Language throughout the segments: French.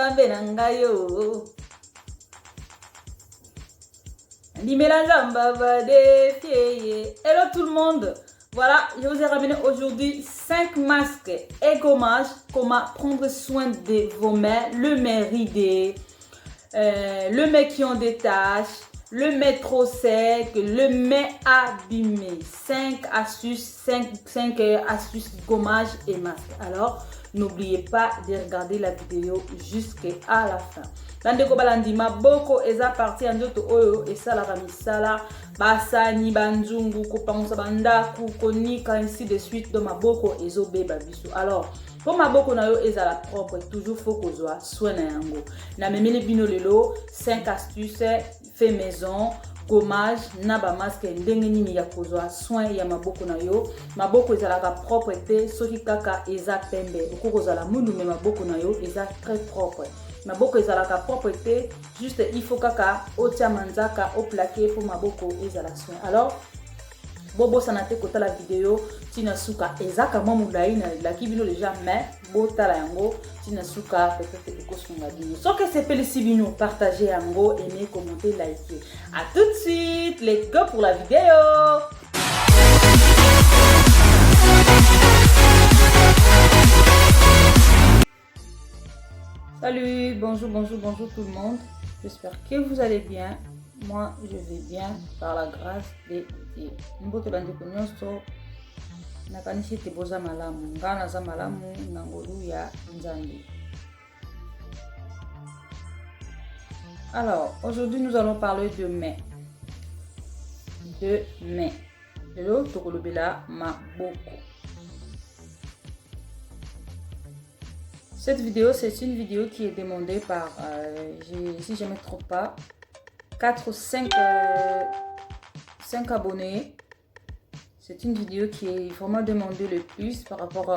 Nzambe nangayo. Hello tout le monde. Voilà, je vous ai ramené aujourd'hui 5 masques et gommages. Comment prendre soin de vos mains, le main ridé, le main qui ont des taches, le main trop sec, le main abîmé. 5 astuces, 5 astuces gommages et masques. Alors, n'oubliez pas de regarder la vidéo jusqu'à la fin. Bandeko balandi maboko eza parti ya nzoto oyo esalaka misala basani banzungu kopangusa bandaku konika ainsi de suite do maboko ezobeba biso. Alors pour maboko na yo ezala propre toujours faut kozwa soin na yango. Na memeli bino lelo 5 astuces fait maison gommage na ba masque ndenge nini ya kozwa soin ya maboko na yo. Maboko ezalaka propre te soki kaka eza pembe okokozala mundu me maboko na yo eza très propre. Maboko ezalaka propre te juste il faut kaka otia manzaka au plaqué pour maboko ezala soin. Alors bobo sanate kota la vidéo tina suka ezaka mwa mulai na laki bino déjà mais botala yango tina suka peut-être ekosunga bino. Soki sepelisi bino partager yango, aimer, commenter, liker. À tout de suite, let's go pour la vidéo. Salut, bonjour tout le monde. J'espère que vous allez bien. Moi, je vais bien par la grâce de Dieu. Mbote bandeko nyonso nakanisi te boza malamu. Ngana za malamu na ngolu ya Nzambe. Alors, aujourd'hui nous allons parler de main. De main. Lelo tokolobela maboko. Cette vidéo, c'est une vidéo qui est demandée par, si je ne me trompe pas, 4 ou 5 abonnés. C'est une vidéo qui est vraiment demandée le plus par rapport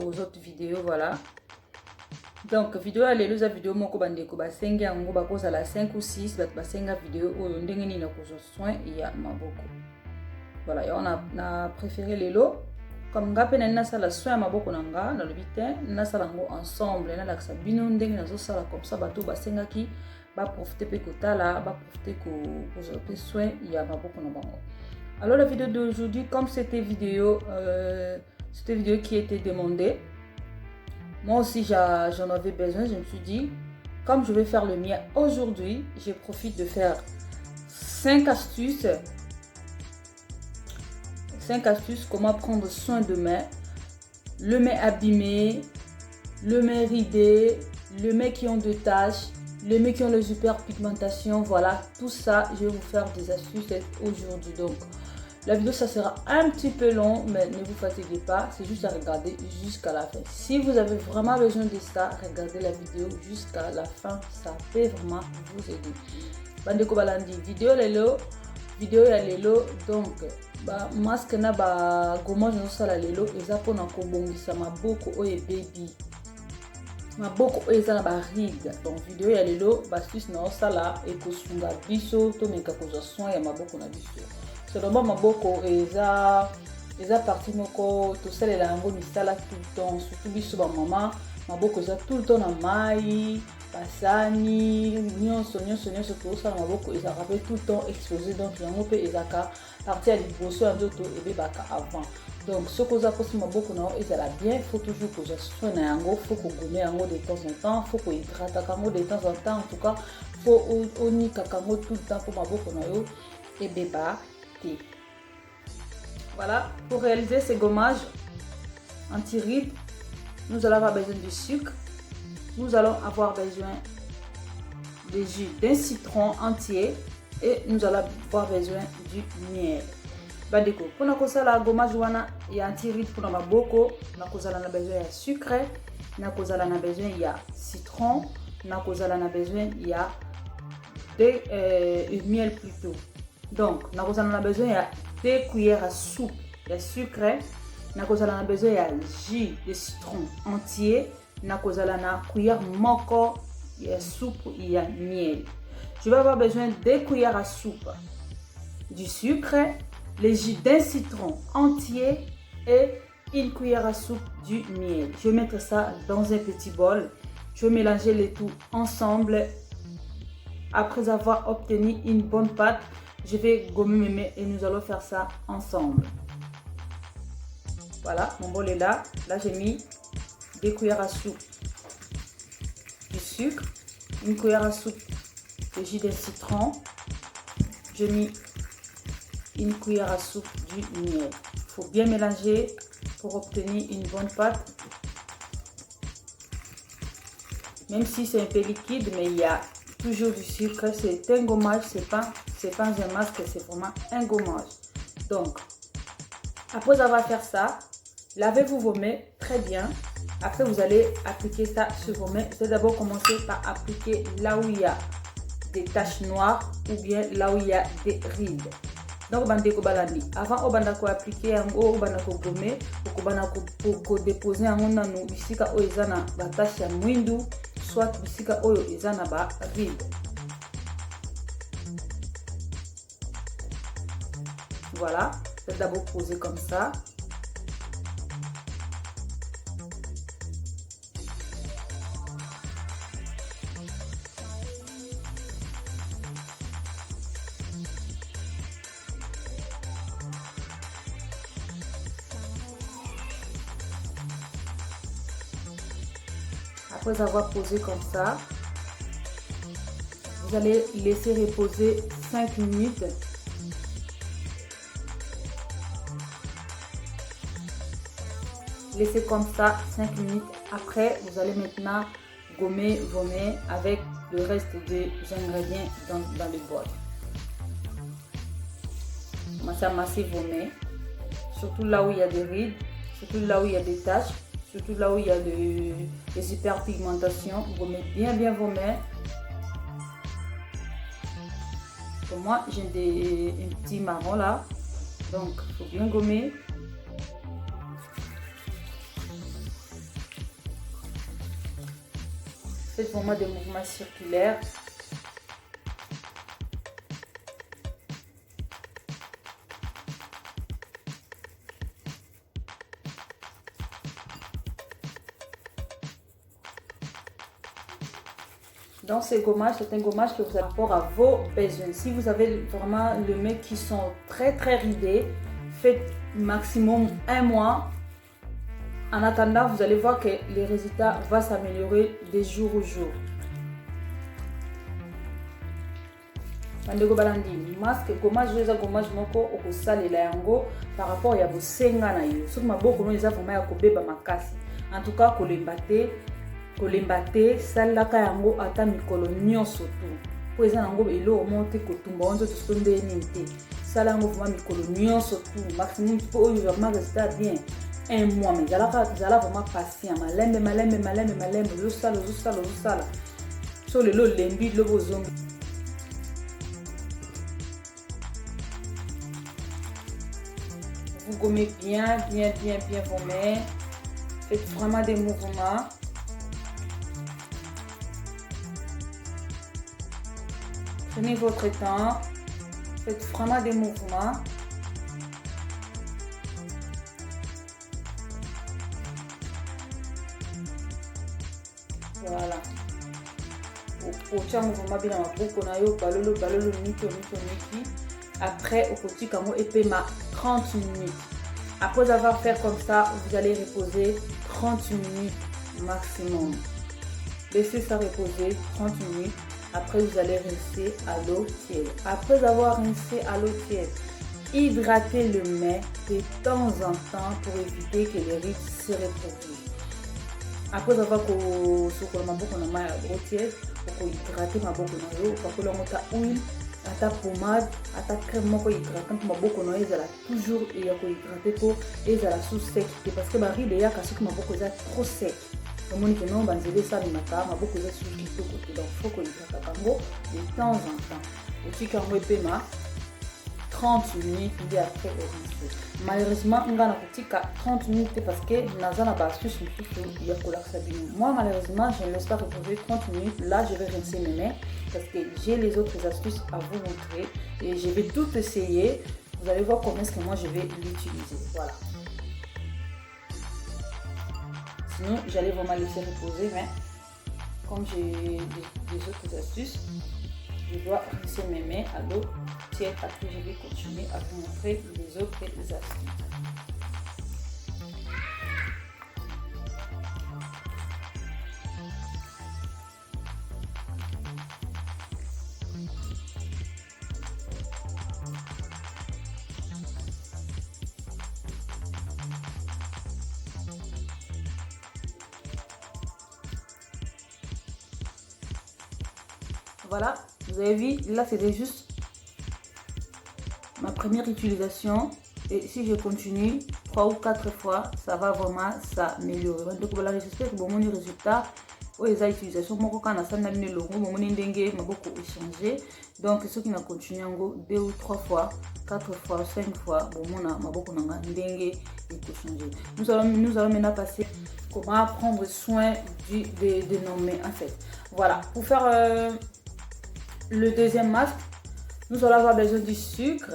aux autres vidéos, voilà. Donc, vidéo alléluia, la vidéo moko bandeko basenga yango bakoza la 5 ou 6 basenga vidéo oyo ndenge nini na kozo soin ya maboko. Voilà, et on a préféré les lots. Comme ngape na nasa la soin maboko nanga na le bitin nasa lango ensemble na la sabino ndenge nazo sala comme ça bato basenga ki ba profiter pe kotala ba profiter ko soin ya maboko na bango. Alors la vidéo d'aujourd'hui, comme c'était vidéo qui était demandée, moi aussi j'en avais besoin. Je me suis dit comme je vais faire le mien aujourd'hui, je profite de faire 5 astuces. 5 astuces comment prendre soin de main, le main abîmé, le main ridé, le main qui ont des taches, le main qui ont les hyperpigmentations. Voilà, tout ça, je vais vous faire des astuces aujourd'hui. Donc, la vidéo, ça sera un petit peu long, mais ne vous fatiguez pas. C'est juste à regarder jusqu'à la fin. Si vous avez vraiment besoin de ça, regardez la vidéo jusqu'à la fin. Ça peut vraiment vous aider. Bandeko balandi, vidéo lelo, vidéo ya lelo, donc, ba masque na ba gommage no sala lelo eza pona kobongisa maboko oyo baby maboko oyo eza na ba ride. Donc vidéo ya lelo ba astuce na osala ekosunga biso to meka kozwa soin ya maboko na biso. Selon maboko eza partie moko to salela yango misala tout le temps, surtout biso ba mama maboko eza tout le temps na mai basani nyonso to sala maboko eza rappelé tout le temps exposé. Donc yango pe ezaka partie à liboso ya nzoto ebebaka avant. Donc ce que vous apportez maboko na ezala bien, faut toujours que je sois na yango, faut que gommer yango de temps en temps, faut que hydrate yango de temps en temps. En tout cas, faut onika yango tout le temps pour maboko na yo ebeba te. Voilà, pour réaliser ces gommages anti-rides, nous allons avoir besoin de sucre. Nous allons avoir besoin de jus d'un citron entier et nous allons avoir besoin du miel. Bandeko, pour nous faire la gommage wana ya anti-rides pour maboko, na kozala na besoin ya sucre, na kozala na besoin ya citron, na kozala na besoin ya de miel plutôt. Donc, na kozala na besoin ya 2 cuillères à soupe de sucre, na kozala na besoin ya jus de citron entier. Na kozala na cuillère moko ya soupe ya miel. Je vais avoir besoin de 2 cuillères à soupe du sucre, le jus d'un citron entier et 1 cuillère à soupe du miel. Je vais mettre ça dans un petit bol Je vais mélanger les tout ensemble. Après avoir obtenu une bonne pâte, je vais gommer mes mains et nous allons faire ça ensemble. Voilà, mon bol est là. Là, j'ai mis 2 cuillères à soupe du sucre, 1 cuillère à soupe de jus de citron. J'ai mis 1 cuillère à soupe du miel. Il faut bien mélanger pour obtenir une bonne pâte. Même si c'est un peu liquide, mais il y a toujours du sucre. C'est un gommage, c'est pas un masque, c'est vraiment un gommage. Donc, après avoir fait ça, lavez-vous vos mains très bien. Après, vous allez appliquer ça sur vos mains. Vous allez d'abord commencer par appliquer là où il y a des taches noires ou bien là où il y a des rides. Donc, avant de appliquer on va gommer, pour déposer en on bisika o ezana ba tache ya mwindu, soit bisika oyo ezana ba ride. Voilà, vous allez d'abord poser comme ça. Après avoir posé comme ça, vous allez laisser reposer 5 minutes. Laissez comme ça 5 minutes. Après, vous allez maintenant gommer vos mains avec le reste des ingrédients dans le bol. Commencez à masser vos mains, surtout là où il y a des rides, surtout là où il y a des taches. Surtout là où il y a des hyperpigmentations, vous mettez bien vos mains. Pour moi, j'ai un petit marron là, donc il faut bien gommer. Faites pour moi des mouvements circulaires. Donc ce gommage, c'est un gommage que vous avez rapport à vos besoins. Si vous avez vraiment les mains qui sont très ridées, faites maximum 1 mois. En attendant, vous allez voir que les résultats vont s'améliorer de jour au jour. Bandeko balandi masque gommage eza gommage moko okosalela yango par rapport ya bosenga na yo. Soki maboko no eza vraiment ya kobeba makasi. En tout cas kolemba te salaka yango ata mikolo nyonso tu. Po eza nango elo monte kotumba onzo tosonde nini te. Sala yango vraiment mikolo nyonso tu. Maximum po oyo vraiment résultat bien. 1 mois mais zala vraiment patient. Malembe zosala. So lelo lembi lobo zongi. Vous gommez bien vos mains. Faites vraiment des mouvements. Prenez votre temps. Faites vraiment des mouvements. Voilà. Après, au petit camo épema 30 minutes. Après avoir fait comme ça, vous allez reposer 30 minutes maximum. Laissez ça reposer 30 minutes. Après, vous allez rincer à l'eau tiède. Après avoir rincé à l'eau tiède, hydratez le main de temps en temps pour éviter que les rides se reproduisent. Après avoir sokola maboko na mai à l'eau tiède, pour hydrater maboko na yo, pour que l'on huile, ata pommade, ata crème moko hydratante maboko na yo ezala toujours et ya ko hydrater pour ezala sous sec parce que ba ride ya kasi ko maboko eza trop sec. Comme on non banzele ça le matin, maboko eza sous kitoko donc faut ko hydrater bango de temps en temps. Aussi quand on paiement 30 minutes et après au rincer. Malheureusement, on a 30 minutes parce que nous avons astuce il y a moi malheureusement, je ne laisse pas reposer 30 minutes. Là, je vais rincer mes mains parce que j'ai les autres astuces à vous montrer et je vais tout essayer. Vous allez voir comment est-ce que moi je vais l'utiliser. Voilà. Sinon, j'allais vraiment laisser reposer, mais comme j'ai des autres astuces, je dois rincer mes mains à l'eau tiède. Après, je vais continuer à vous montrer les autres astuces. Voilà, vous avez vu, là c'était juste ma première utilisation. Et si je continue 3 ou 4 fois, ça va vraiment s'améliorer. Donc voilà, j'espère que mon résultat ou les utilisations, mon quand on a ça n'a le logo, mon dengue m'a beaucoup échangé. Donc ceux qui n'ont continué en go 2 ou 3 fois, 4 fois, 5 fois, bon mon a beaucoup n'anga dengue et tout changer. Nous allons maintenant passer comment prendre soin de nos mains en fait. Voilà, pour faire le deuxième masque, nous allons avoir besoin du sucre.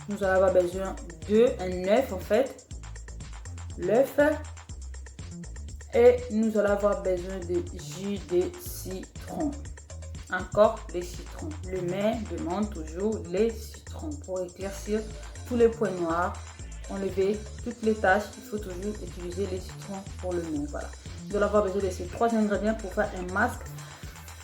Nous allons avoir besoin d'un œuf en fait. L'œuf. Et nous allons avoir besoin de jus de citron. Encore les citrons. Le main demande toujours les citrons pour éclaircir tous les points noirs, enlever toutes les taches. Il faut toujours utiliser les citrons pour le main. Voilà. Nous allons avoir besoin de ces 3 ingrédients pour faire un masque.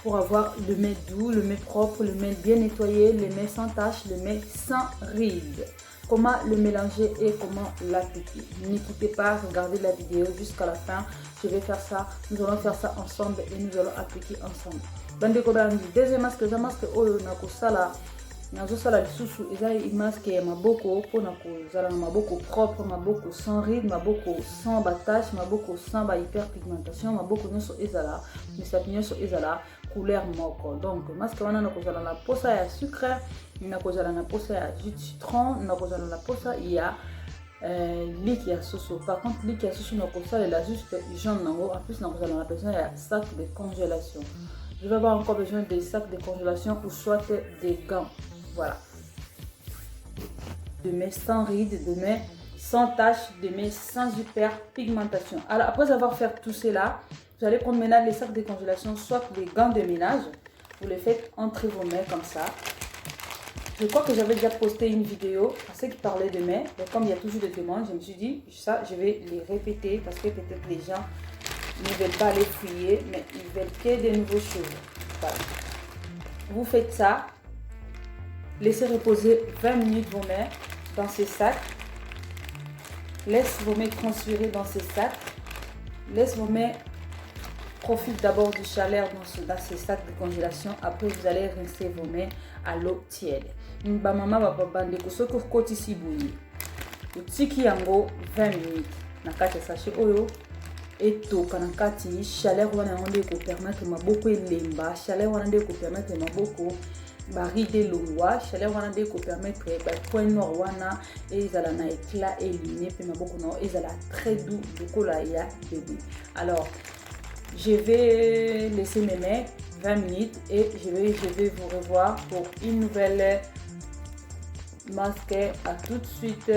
Pour avoir le main doux, le main propre, le main bien nettoyé, le main sans tache, le main sans rides. Comment le mélanger et comment l'appliquer. N'écoutez pas, regardez la vidéo jusqu'à la fin. Je vais faire ça, nous allons faire ça ensemble et nous allons appliquer ensemble. Bande Kobalandi, deuxième masque, le masque oyo nakosala nazosala lisusu eza masque ya maboko pona kozala na maboko propre, maboko sans rides, maboko sans batache, maboko sans hyperpigmentation, maboko nyonso ezala, misapi nyonso ezala couleur moko. Donc masque wana nakozala na posa ya sucre, nakozala na posa ya jus de citron, nakozala na posa ya liquide ya soso. Par contre liquide ya soso nakosalela juste jaune nango. En plus nakozala na besoin ya sac de congélation. Je vais avoir encore besoin des sacs de congélation ou soit des gants. Voilà. De mains sans rides, de mains sans taches, de mains sans hyperpigmentation. Alors après avoir fait tout cela, vous allez prendre maintenant les sacs de congélation, soit des gants de ménage. Vous les faites entre vos mains comme ça. Je crois que j'avais déjà posté une vidéo à ceux qui parlaient de mains. Mais comme il y a toujours des demandes, je me suis dit, ça, je vais les répéter parce que peut-être les gens ne veulent pas les fouiller, mais ils veulent que de nouveaux choses. Voilà. Vous faites ça. Laissez reposer 20 minutes vos mains dans ces sacs. Laissez vos mains transpirer dans ces sacs. Laissez vos mains profiter d'abord du chaleur dans ces sacs de congélation. Après, vous allez rincer vos mains à l'eau tiède. Maman va bande ko soko koti si bouilli. Utiki yango 20 minutes. Na kati sachet oyo eto kanakati chaleur wana onde ko permettre maboko elemba, chaleur wana de ko permettre maboko baride longwa, chaleur wana de ko permettre ba point noir wana ezala na éclat et lumière pe maboko no ezala très doux lokola ya bébé. Alors je vais laisser mes mains 20 minutes et je vais vous revoir pour une nouvelle masque. À tout de suite.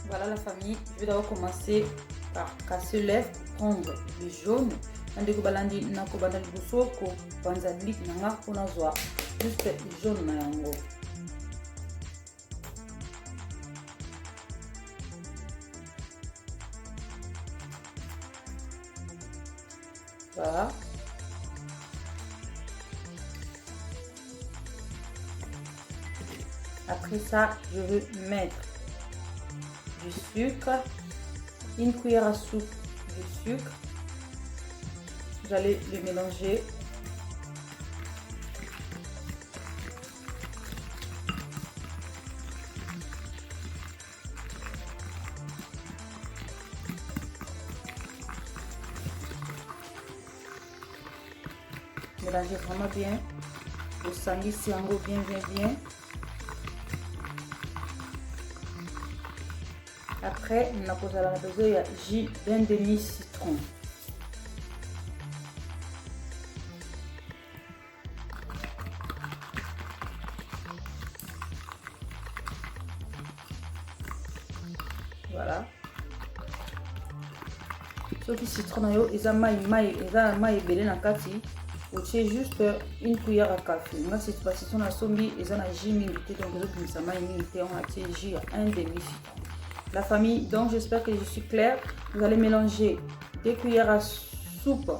Voilà la famille, je vais d'abord commencer par casser l'œuf pour prendre le jaune. Ande ko balandi na ko bandali buso ko panza lik nanga pona zwa juste jaune na yango. Voilà. Après ça, je vais mettre du sucre, une cuillère à soupe de sucre. Vous allez le mélanger. Mélangez vraiment bien. Le sangi siango bien. Après, nous avons besoin de jus d'un demi-citron. Voilà. Soki citron na yo eza mai ebele na kati, otie juste une cuillère à café. Nga citron na sombi eza na jus mingi te, donc ezobimisa mai mingi te, on atie jus à un demi-citron. La famille, donc j'espère que je suis claire. Vous allez mélanger 2 cuillères à soupe,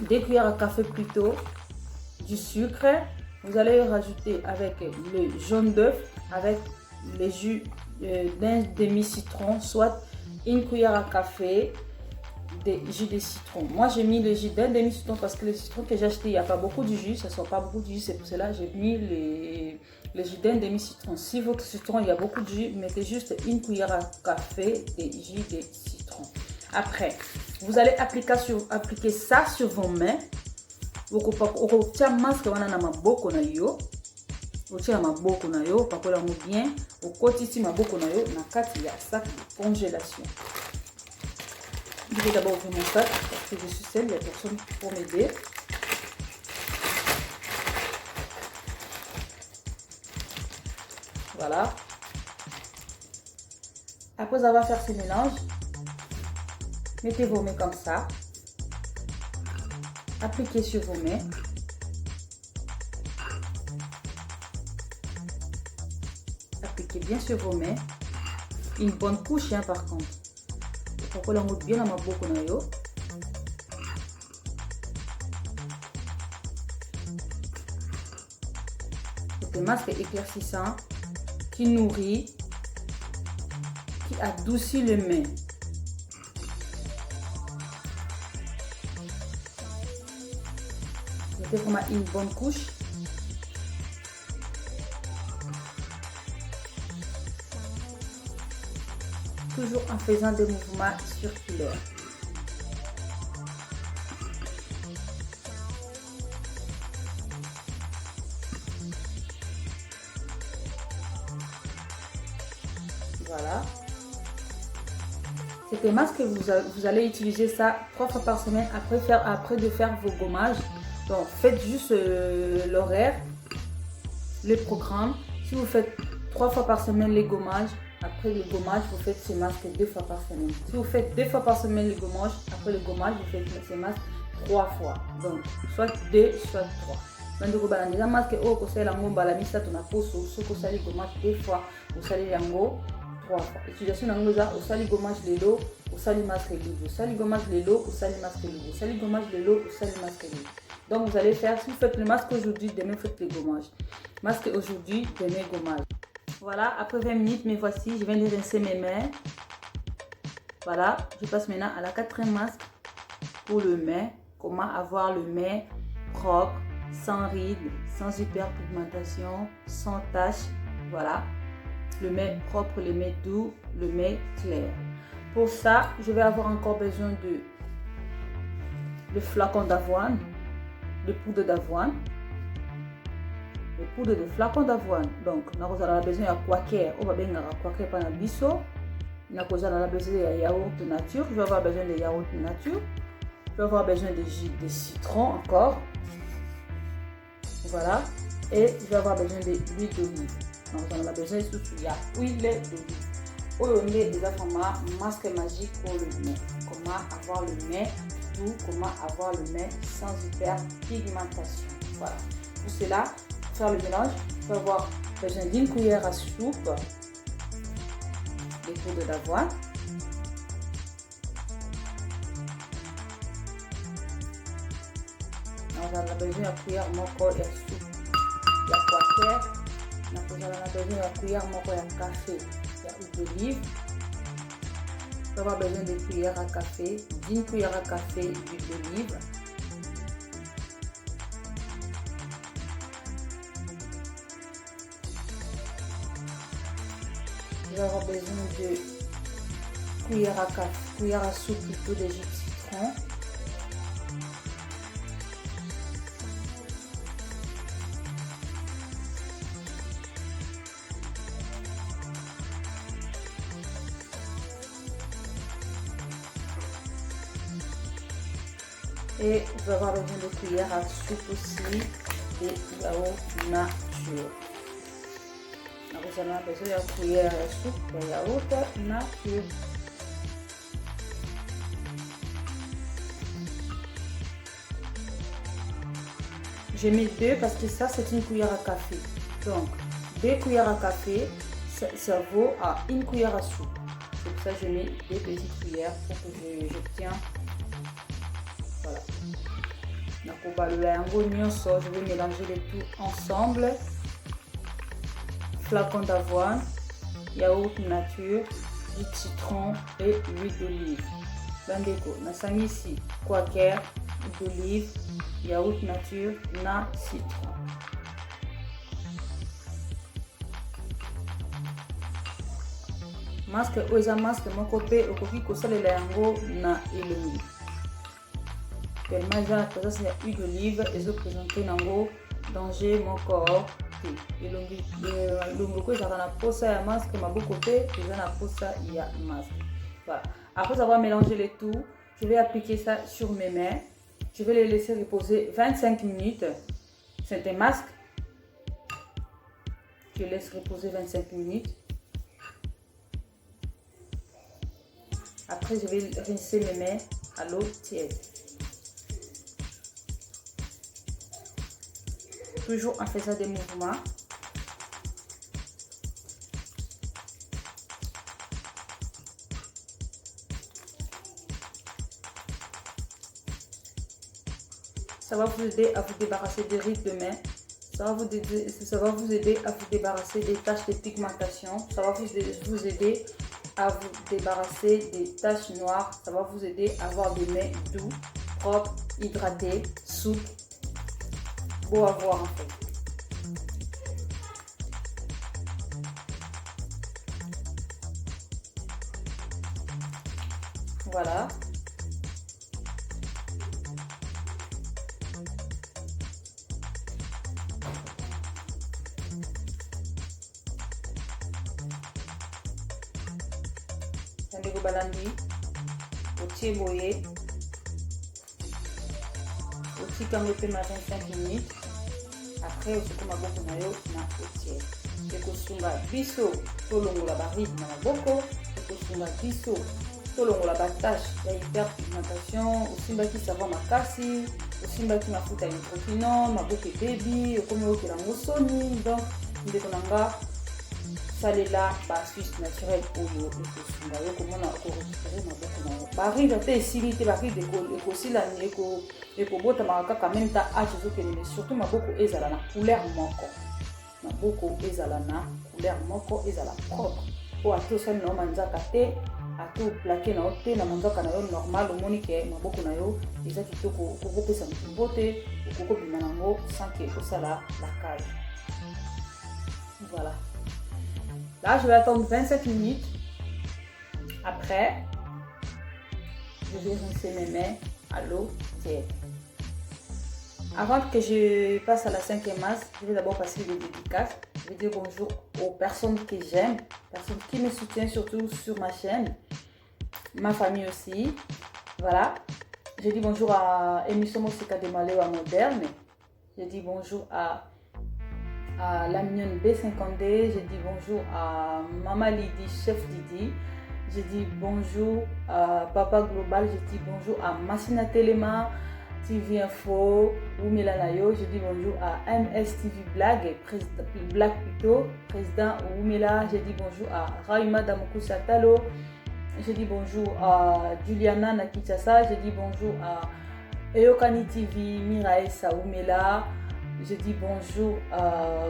2 cuillères à café plutôt, du sucre. Vous allez rajouter avec le jaune d'œuf, avec le jus d'un demi-citron, soit une cuillère à café de jus de citron. Moi j'ai mis le jus d'un demi-citron parce que le citron que j'ai acheté, il n'y a pas beaucoup de jus, ça ne sort pas beaucoup de jus, c'est pour cela que j'ai mis le jus d'un demi-citron. Si votre citron il y a beaucoup de jus, mettez juste une cuillère à café de jus de citron. Après, vous allez appliquer ça sur vos mains. Okotia masque wana na maboko na yo. Otia na maboko na yo, pakola mo bien. Okotisi maboko na yo na kati ya sac de congélation. Je vais d'abord ouvrir mon sac parce que je suis seule, il n'y a personne pour m'aider. Voilà. Après avoir fait ce mélange, mettez vos mains comme ça. Appliquez sur vos mains. Appliquez bien sur vos mains. Une bonne couche hein, par contre. Pour la bien dans ma bouche na yo. C'est un masque éclaircissant qui nourrit, qui adoucit les mains. Mettez vraiment une bonne couche. Toujours en faisant des mouvements circulaires. Voilà. C'est un masque que vous allez utiliser ça 3 fois par semaine après de faire vos gommages. Donc faites juste l'horaire, le programme. Si vous faites 3 fois par semaine les gommages, après le gommage, vous faites ce masque 2 fois par semaine. Si vous faites 2 fois par semaine le gommage, après le gommage, vous faites ce masque 3 fois. Donc, soit 2, soit 3. Donc, vous avez un masque qui est là, vous avez un poso, ce que vous avez gommage 2 fois, vous avez 3 fois. Utilisation de vous avez gommage de l'eau, vous avez masque libre. Vous avez gommage de l'eau, vous avez masque libre. Vous avez gommage de l'eau, vous avez masque libre. Donc, vous allez faire, si vous faites le masque aujourd'hui, demain, vous faites le gommage. Masque aujourd'hui, demain, gommage. Voilà, après 20 minutes, me voici, je viens de rincer mes mains. Voilà, je passe maintenant à la 4e masque pour le main. Comment avoir le main propre, sans rides, sans hyperpigmentation, sans taches. Voilà, le main propre, le main doux, le main clair. Pour ça, je vais avoir encore besoin de le flacon d'avoine, de poudre d'avoine. Le poudre de flacon d'avoine. Donc, nous avons besoin de quaker. On va bien quaker par un biseau. Nous avons besoin de yaourt nature. Je vais avoir besoin de yaourt nature. Je vais avoir besoin de jus de citron encore. Voilà. Et je vais avoir besoin de l'huile d'olive. Donc, on a besoin de tout ce qu'il y a. Huile d'olive. Aujourd'hui, des format masque magique pour le nez. Comment avoir le nez doux. Comment avoir le nez sans hyperpigmentation. Voilà. Pour cela, faire le mélange, je vais avoir besoin d'une cuillère à soupe de poudre d'avoine. On a besoin de cuillère moko ya soupe ya quaker. On a besoin de cuillère moko ya café ya huile d'olive. On va avoir besoin de cuillère à café, d'une cuillère à café d'huile d'olive. Je vais avoir besoin de cuillère à soupe plutôt de jus de citron. Et je vais avoir besoin de cuillère à soupe aussi de yaourt nature. Vous allez besoin de cuillère à soupe de yaourt nature. je mets 2 parce que ça c'est une cuillère à café. Donc 2 cuillères à café, ça vaut à 1 cuillère à soupe. C'est pour ça que je mets 2 petites cuillères pour que je tiens. Voilà. Je vais mélanger le tout ensemble. Flacon d'avoine, yaourt nature, du citron et huile d'olive. Bandeko, nasangi ici, quaker, huile d'olive, yaourt nature, na citron. Masque oza masque moko pe okoki kosalela yango na elongi. Tellement la présence de l'huile d'olive et je présente nango danger mon corps. Elongi longoko ezaka na posa ya masque maboko te eza na posa ya masque. Voilà. Après avoir mélangé le tout, je vais appliquer ça sur mes mains. Je vais les laisser reposer 25 minutes. C'est un masque. Je laisse reposer 25 minutes. Après, je vais rincer mes mains à l'eau tiède. Toujours en faisant des mouvements. Ça va vous aider à vous débarrasser des rides de main. Ça va vous aider à vous débarrasser des taches de pigmentation. Ça va vous aider à vous débarrasser des taches noires. Ça va vous aider à avoir des mains doux, propres, hydratées, souples. Beau à voir en fait. Voilà. Ndeko balandi otie boye otikango pe ma 25 minutes. Après osoko maboko na yo na otie ekosunga biso tolongola baride na maboko, ekosunga biso tolongola batache ya hyperpigmentation, osimbaki savon makasi, osimbaki mafuta ya microquinone, maboko ebebi okomi okela yango soni. Donc ndeko na nga salela baastuce naturelle oyo ekosunga yo komona okorécupere maboko na yo. Baride te esili te, baride ekosila ekobotamaka kaka même ta age ezokende, mais surtout maboko ezala na couleur moko. Maboko ezala na couleur moko, ezala propre. Po ate osali na yo manzaka te, ate oplake na yo te na manzaka na yo normal, omoni ke maboko na yo eza kitoko, okokopesa motumbo te, okokobima nango sans ke osala lakage. Voilà. Là, je vais attendre 27 minutes. Après, je vais rincer mes mains à l'eau tiède. Avant que je passe à la 5e masse, je vais d'abord passer les dédicaces. Je vais dire bonjour aux personnes que j'aime, personnes qui me soutiennent surtout sur ma chaîne, ma famille aussi. Voilà. Je dis bonjour à Emisomo Seka de Maléwa Moderne. Je dis bonjour à la mignonne B52, je dis bonjour à Maman Lydie, Chef Didi, je dis bonjour à Papa Global, je dis bonjour à Massina Telema, TV Info, Oumela Layo, je dis bonjour à MSTV Blague, Blague plutôt, Président Oumela, je dis bonjour à Raima Damokusa Talo, je dis bonjour à Juliana Nakitasa, je dis bonjour à Eokani TV, Miraesa Oumela. Je dis bonjour à...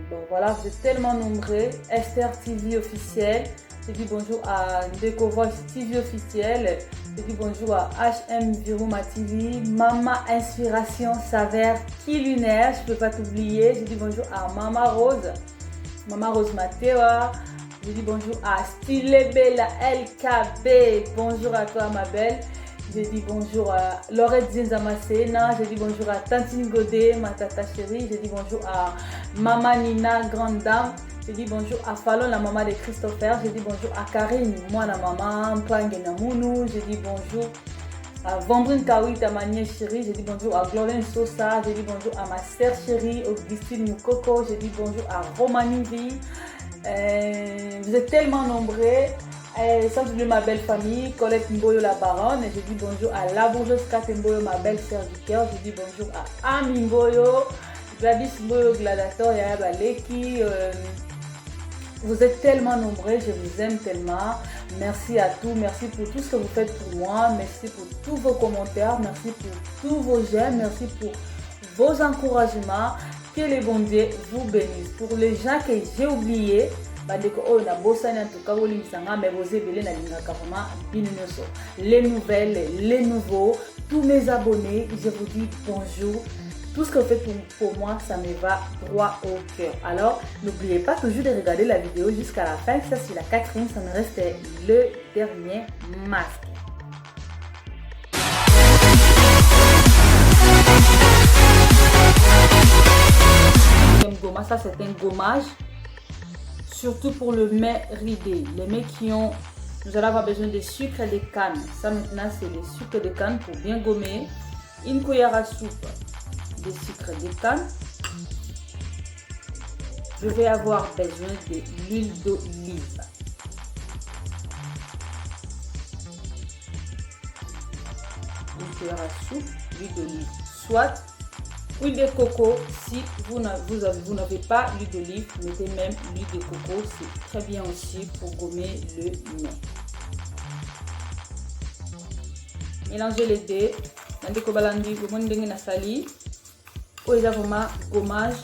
Bon voilà, vous êtes tellement nombreux. Esther TV officiel. Je dis bonjour à Ndeko Voice TV officiel. Je dis bonjour à HM Viruma TV. Mama Inspiration s'avère qui lunaire. Je ne peux pas t'oublier. Je dis bonjour à Mama Rose. Mama Rose Matewa. Je dis bonjour à Stilebella LKB. Bonjour à toi ma belle. Je dis bonjour à Laurette Zinzamasena, je dis bonjour à Tantine Godet, ma tata chérie, je dis bonjour à Maman Nina, grande dame, je dis bonjour à Fallon, la maman de Christopher, je dis bonjour à Karine, moi la maman, Mpangue Namounou, je dis bonjour à Vandrine Kawita, ma nièce chérie, je dis bonjour à Glorien Sosa, je dis bonjour à ma sœur chérie, Augustine Moukoko, je dis bonjour à Romani V. Vous êtes tellement nombreux. Salut ma belle famille, Colette Mboyo la baronne. Je dis bonjour à la bourgeoise Kat Mboyo, ma belle serviteur. Je dis bonjour à Ami Mboyo, Gladys Mboyo, Gladator, Yaya Baleki. Vous êtes tellement nombreux, je vous aime tellement. Merci à tous, merci pour tout ce que vous faites pour moi. Merci pour tous vos commentaires, merci pour tous vos j'aime, merci pour vos encouragements. Que les bons dieux vous bénissent. Pour les gens que j'ai oubliés, les nouvelles, les nouveaux, tous mes abonnés, je vous dis bonjour. Tout ce que vous faites pour moi, ça me va droit au cœur. Alors, n'oubliez pas toujours de regarder la vidéo jusqu'à la fin. Ça, c'est la 4e, ça me reste le dernier masque. Ça, c'est un gommage. Surtout pour le mets ridé. Les mets qui ont... Nous allons avoir besoin de sucre et de canne. Ça, maintenant, c'est le sucre de canne pour bien gommer. Une cuillère à soupe de sucre de canne. Je vais avoir besoin de l'huile d'olive. Une cuillère à soupe d'huile d'olive. Soit huile de coco, si vous n'avez pas l'huile d'olive, mettez même l'huile de coco, c'est très bien aussi pour gommer le nez. Mélangez les deux. Nandikobalandi, vous m'en na sali. Oeza vraiment gommage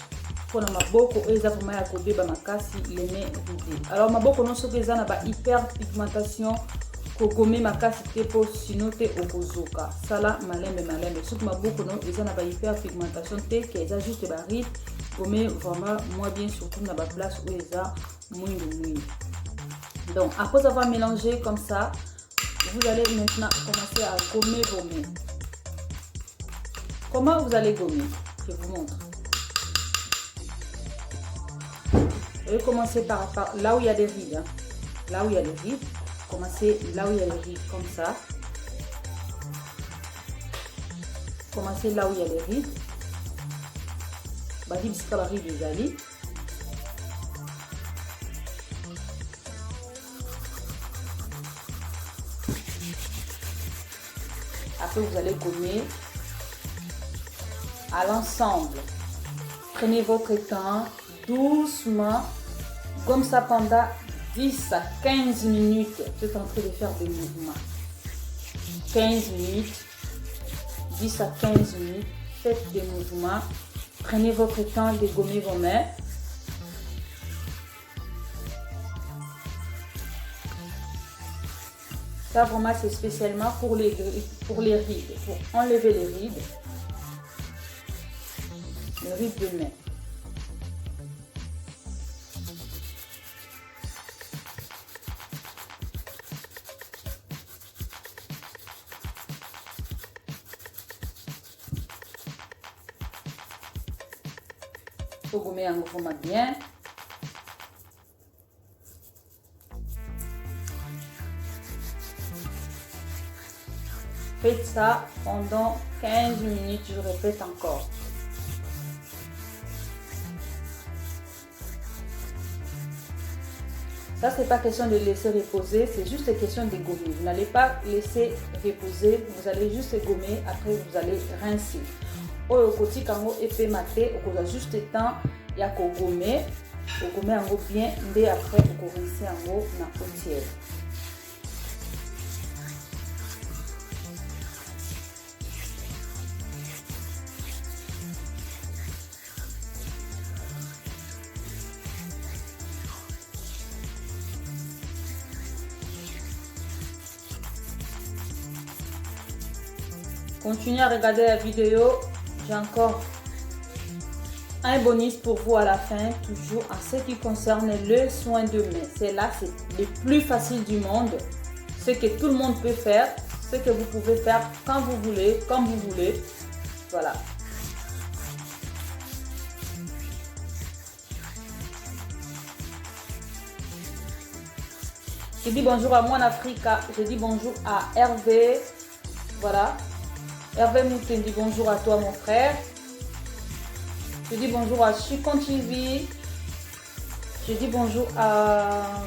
pour na maboko, oeza vraiment ya kobeba makasi le nez ridé. Alors maboko non so que ça na ba hyper pigmentation. Kogome makasi te po sino te okozoka sala malembe surtout maboko non eza na ba hyper pigmentation te que eza juste ba ride gommer vraiment moins bien surtout na ba place où eza mwindu. Donc après avoir mélangé comme ça, vous allez maintenant commencer à gommer vos mains. Comment vous allez gommer? Je vous montre. Vous allez commencer par là où il y a des rides, hein. Là où il y a des rides. Commencez là où il y a les rides, comme ça. Commencez là où il y a les rides. Badi bisika ba rides des ali. Après vous allez gommer à l'ensemble. Prenez votre temps doucement, comme ça pendant 10 à 15 minutes, vous êtes en train de faire des mouvements. 15 minutes, 10 à 15 minutes, faites des mouvements. Prenez votre temps de gommer vos mains. Ça vraiment c'est spécialement pour les rides, pour enlever les rides de main. Faut gommer un gros bien. Faites ça pendant 15 minutes, je répète encore. Ça, c'est pas question de laisser reposer, c'est juste question de gommer. Vous n'allez pas laisser reposer, vous allez juste gommer, après vous allez rincer. Oyo koti kango épais maté, okoza juste temps ya ko gommer, ango bien, ndé après oko rincer ango na potière. Continuez à regarder la vidéo. J'ai encore un bonus pour vous à la fin, toujours en ce qui concerne le soin de main. C'est là, c'est le plus facile du monde. Ce que tout le monde peut faire, ce que vous pouvez faire quand vous voulez, comme vous voulez. Voilà. Je dis bonjour à Mon Africa. Je dis bonjour à Hervé. Voilà. Hervé Moutin dit bonjour à toi mon frère. Je dis bonjour à Chicon TV. Je dis bonjour à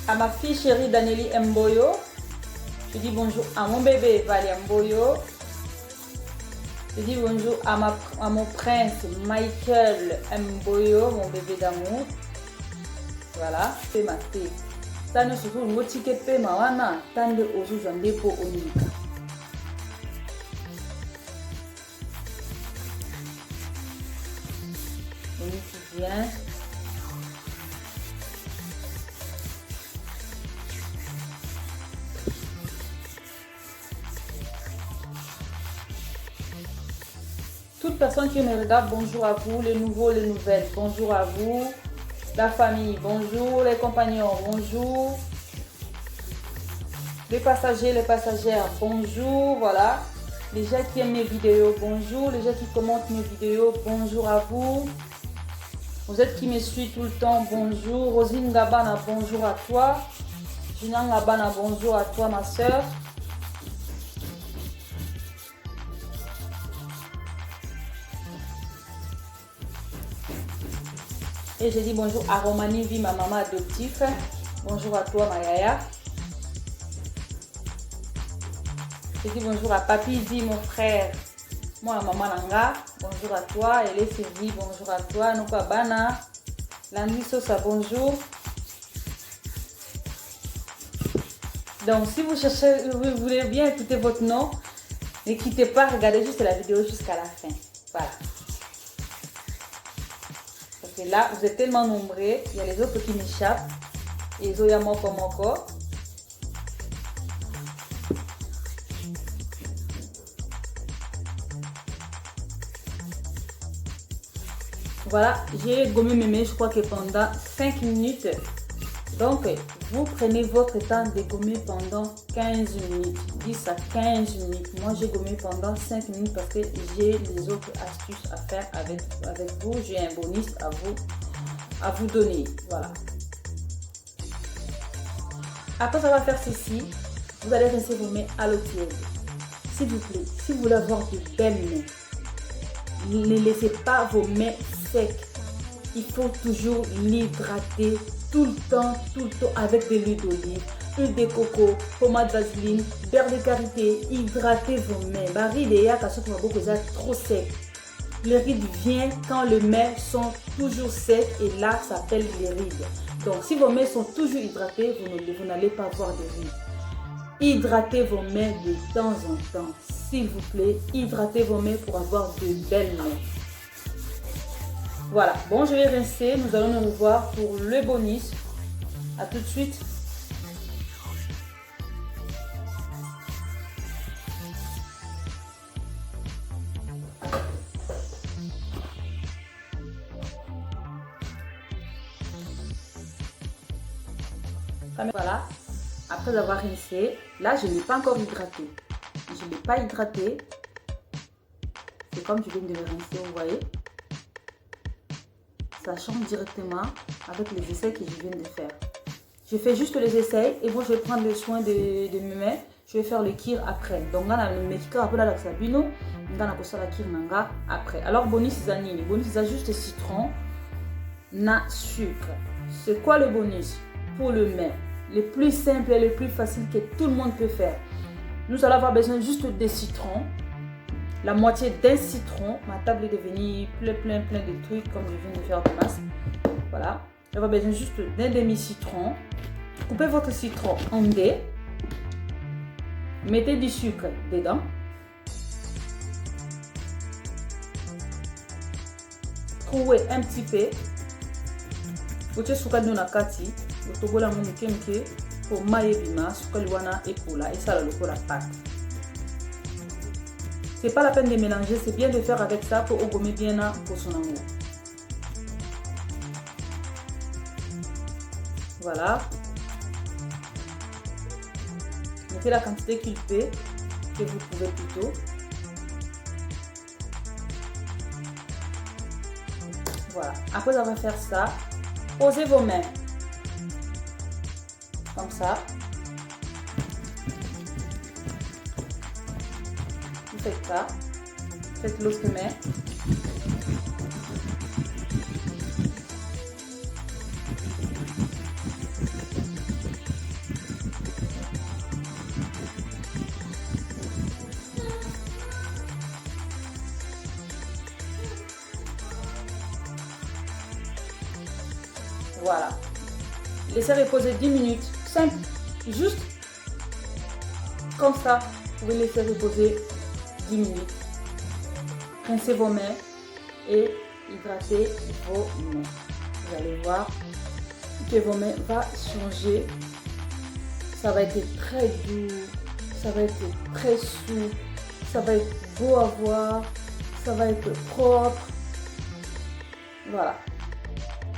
À ma fille chérie Danieli Mboyo. Je dis bonjour à mon bébé Valia Mboyo. Je dis bonjour à mon prince Michael Mboyo, mon bébé d'amour. Voilà, c'est ma fille. Tant que surtout le ticket pe mawana, tant de ozu jande po onika. On y vient. Toute personne qui me regarde, bonjour à vous, les nouveaux, les nouvelles, bonjour à vous, la famille, bonjour, les compagnons, bonjour, les passagers, les passagères, bonjour, voilà, les gens qui aiment mes vidéos, bonjour, les gens qui commentent mes vidéos, bonjour à vous, vous êtes qui me suivent tout le temps, bonjour, Rosine Gabana, bonjour à toi, Jinan Gabana, bonjour à toi ma soeur. Et je dis bonjour à Romani Vie, ma maman adoptive. Bonjour à toi, Mayaya. Je dis bonjour à Papi Di, mon frère. Moi, maman Langa. Bonjour à toi. Elle Sévi, bonjour à toi. Noko Bana. Landi Sosa, bonjour. Donc, si vous cherchez, vous voulez bien écouter votre nom, ne quittez pas, regardez juste la vidéo jusqu'à la fin. Voilà. Et là, vous êtes tellement nombreux, il y a les autres qui m'échappent. Et Zoya Moko Moko. Voilà, j'ai gommé mes mains, je crois que pendant 5 minutes. Donc, vous prenez votre temps de gommer pendant 15 minutes. 10 à 15 minutes. Moi, j'ai gommé pendant 5 minutes parce que j'ai les autres astuces à faire avec vous. J'ai un bonus à vous donner. Voilà. Après avoir faire ceci, vous allez rincer vos mains à l'eau tiède. S'il vous plaît, si vous voulez avoir de belles mains, ne laissez pas vos mains secs. Il faut toujours l'hydrater tout le temps avec de l'huile d'olive, huile de coco, pommade vaseline, beurre de karité. Hydratez vos mains. Baril et yak à ce qu'on a beaucoup trop sec. Les rides viennent quand les mains sont toujours secs et là ça s'appelle les rides. Donc si vos mains sont toujours hydratées, vous n'allez pas voir de rides. Hydratez vos mains de temps en temps. S'il vous plaît, hydratez vos mains pour avoir de belles mains. Voilà, bon, je vais rincer. Nous allons nous revoir pour le bonus. À tout de suite. Voilà, après avoir rincé, là je n'ai pas encore hydraté. Je n'ai pas hydraté. C'est comme je viens de le rincer, vous voyez. Ça change directement avec les essais que je viens de faire. Je fais juste les essais et moi je vais prendre le soin de mes mains. Je vais faire le kir après. Donc là, le kir après la sabino, on a la kir nanga après. Alors bonus zanini, bonus c'est juste citron, na sucre. C'est quoi le bonus pour le main? Le plus simple et le plus facile que tout le monde peut faire. Nous allons avoir besoin juste de citron. La moitié d'un citron. Ma table est devenue plein de trucs comme je viens de faire de masse. Voilà. On va besoin juste d'un demi-citron. Coupez votre citron en dés. Mettez du sucre dedans. Trouez un petit peu. Vous sucre de la kati. Vous togola mon kemke pour maïbima, sucre liwana et poula. Et ça, le la pâte. C'est pas la peine de mélanger, c'est bien de faire avec ça pour gommer bien pour son amour. Voilà. Mettez la quantité qu'il fait, que vous pouvez plutôt. Voilà. Après avoir fait ça, posez vos mains. Comme ça. Faites ça, faites l'autre main. Voilà. Laissez reposer 10 minutes. Simple. Juste comme ça. Vous pouvez laisser reposer 10 minutes. Rincez vos mains et hydratez vos mains. Vous allez voir que vos mains vont changer. Ça va être très doux. Ça va être très souple. Ça va être beau à voir. Ça va être propre. Voilà.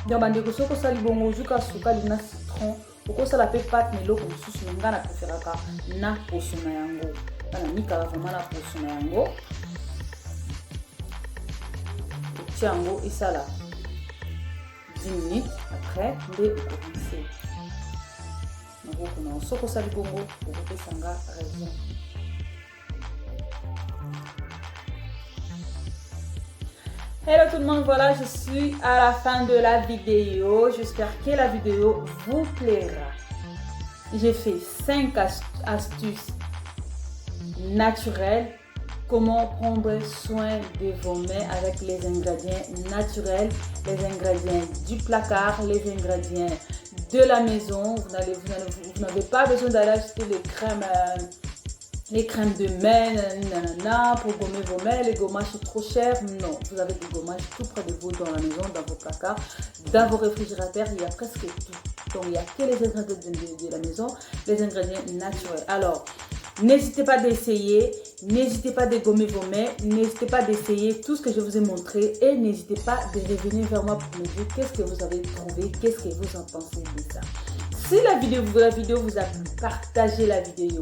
Donc, bandeko soko sali bongo zuka suka lina citron. Pourquoi ça la fait pas mais l'eau comme sous nga na préféraka na poso na yango. Ana nika vraiment na poso na yango. Tiango et ça là. 10 minutes après, de commencer. Donc on a soko sali bongo pour que ça nga raison. Hello tout le monde, voilà, je suis à la fin de la vidéo. J'espère que la vidéo vous plaira. J'ai fait 5 astuces naturelles. Comment prendre soin de vos mains avec les ingrédients naturels, les ingrédients du placard, les ingrédients de la maison. Vous n'avez pas besoin d'aller acheter les crèmes de main, pour gommer vos mains, les gommages sont trop chers. Non, vous avez des gommages tout près de vous dans la maison, dans vos placards, dans vos réfrigérateurs, il y a presque tout. Donc il n'y a que les ingrédients de la maison, les ingrédients naturels. Alors, n'hésitez pas d'essayer, n'hésitez pas de gommer vos mains, n'hésitez pas d'essayer tout ce que je vous ai montré et n'hésitez pas de revenir vers moi pour me dire qu'est-ce que vous avez trouvé, qu'est-ce que vous en pensez de ça. Si la vidéo vous a plu, partagez la vidéo.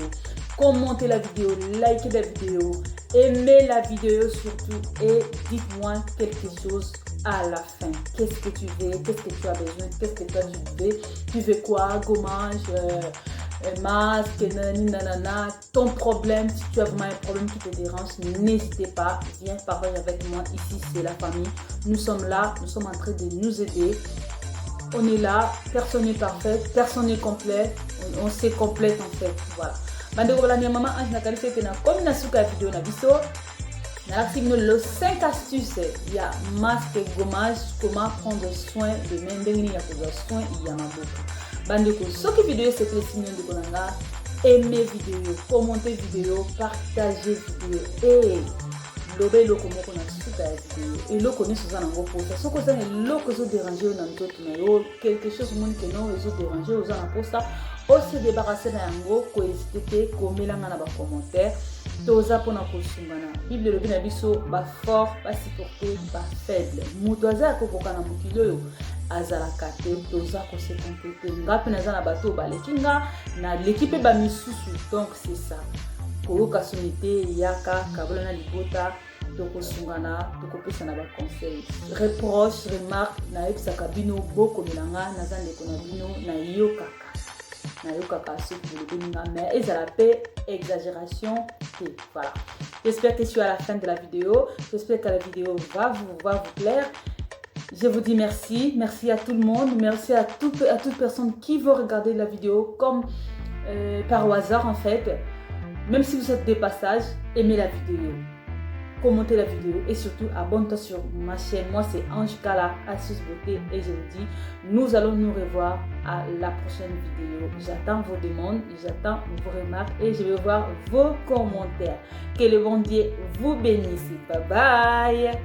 Commentez la vidéo, likez la vidéo, aimez la vidéo surtout et dites-moi quelque chose à la fin. Qu'est-ce que tu veux, qu'est-ce que tu as besoin, qu'est-ce que toi tu veux quoi, gommage, masque, nanana, ton problème, si tu as vraiment un problème qui te dérange, n'hésitez pas, viens partager avec moi, ici c'est la famille, nous sommes là, nous sommes en train de nous aider. On est là, personne n'est parfait, personne n'est complet, on se complète en fait, voilà. Bandeko balani maman ange na kalise que na comme na suka vidéo na biso na la signe le 5 astuces il y a masque gommage comment prendre soin de main ndenge ya prendre soin il y a maboko bandeko soki vidéo c'est le signe de konanga aimez vidéo commentez vidéo partagez vidéo et lobe loko moko na suka vidéo et loko ne soza nango posta soko za ne loko zo déranger na nzoto na yo quelque chose monde que non zo déranger aux na posta. On se débarrasser de yango ko hésiter ko melanga na ba commentaire toza pona ko sungana bible le bina biso ba fort ba supporter ba faible mutoza ko kokana mukilo yo azala kate toza ko se compléter ngapi na zana bato ba lekinga na l'équipe ba misusu donc c'est ça ko ka sonité yaka kabona libota toko sungana toko pesa na ba conseil reproche remarque na epsa kabino boko melanga na zande ko na bino na yo kaka mais ils ont la paix, exagération et voilà. J'espère que je suis à la fin de la vidéo. J'espère que la vidéo va vous plaire. Je vous dis merci. Merci à tout le monde. Merci à toute personne qui veut regarder la vidéo comme par hasard en fait. Même si vous êtes des passages, aimez la vidéo. Commentez la vidéo et surtout abonne-toi sur ma chaîne. Moi c'est Ange Kala, Astuce Beauté et je vous dis, nous allons nous revoir à la prochaine vidéo. J'attends vos demandes, j'attends vos remarques et je vais voir vos commentaires. Que le bon Dieu vous bénisse. Bye bye.